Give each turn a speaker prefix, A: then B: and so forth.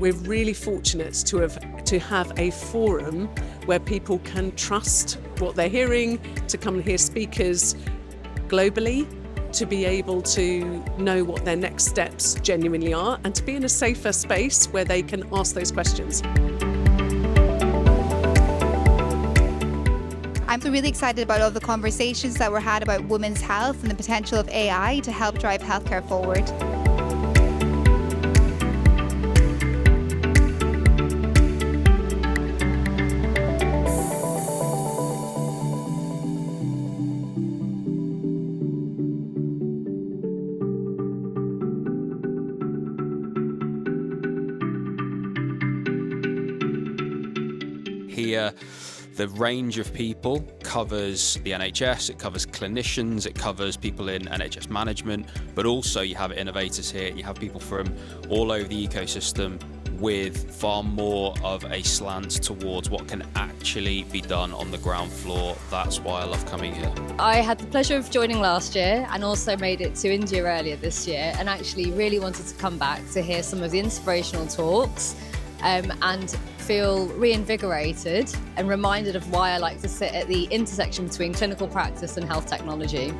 A: we're really fortunate to have a forum where people can trust what they're hearing, to come and hear speakers globally, to be able to know what their next steps genuinely are, and to be in a safer space where they can ask those questions.
B: I'm really excited about all the conversations that were had about women's health and the potential of AI to help drive healthcare forward.
C: Here, the range of people covers the NHS, it covers clinicians, it covers people in NHS management, but also you have innovators here, you have people from all over the ecosystem with far more of a slant towards what can actually be done on the ground floor. That's why I love coming here.
D: I had the pleasure of joining last year and also made it to India earlier this year, and actually really wanted to come back to hear some of the inspirational talks and feel reinvigorated and reminded of why I like to sit at the intersection between clinical practice and health technology.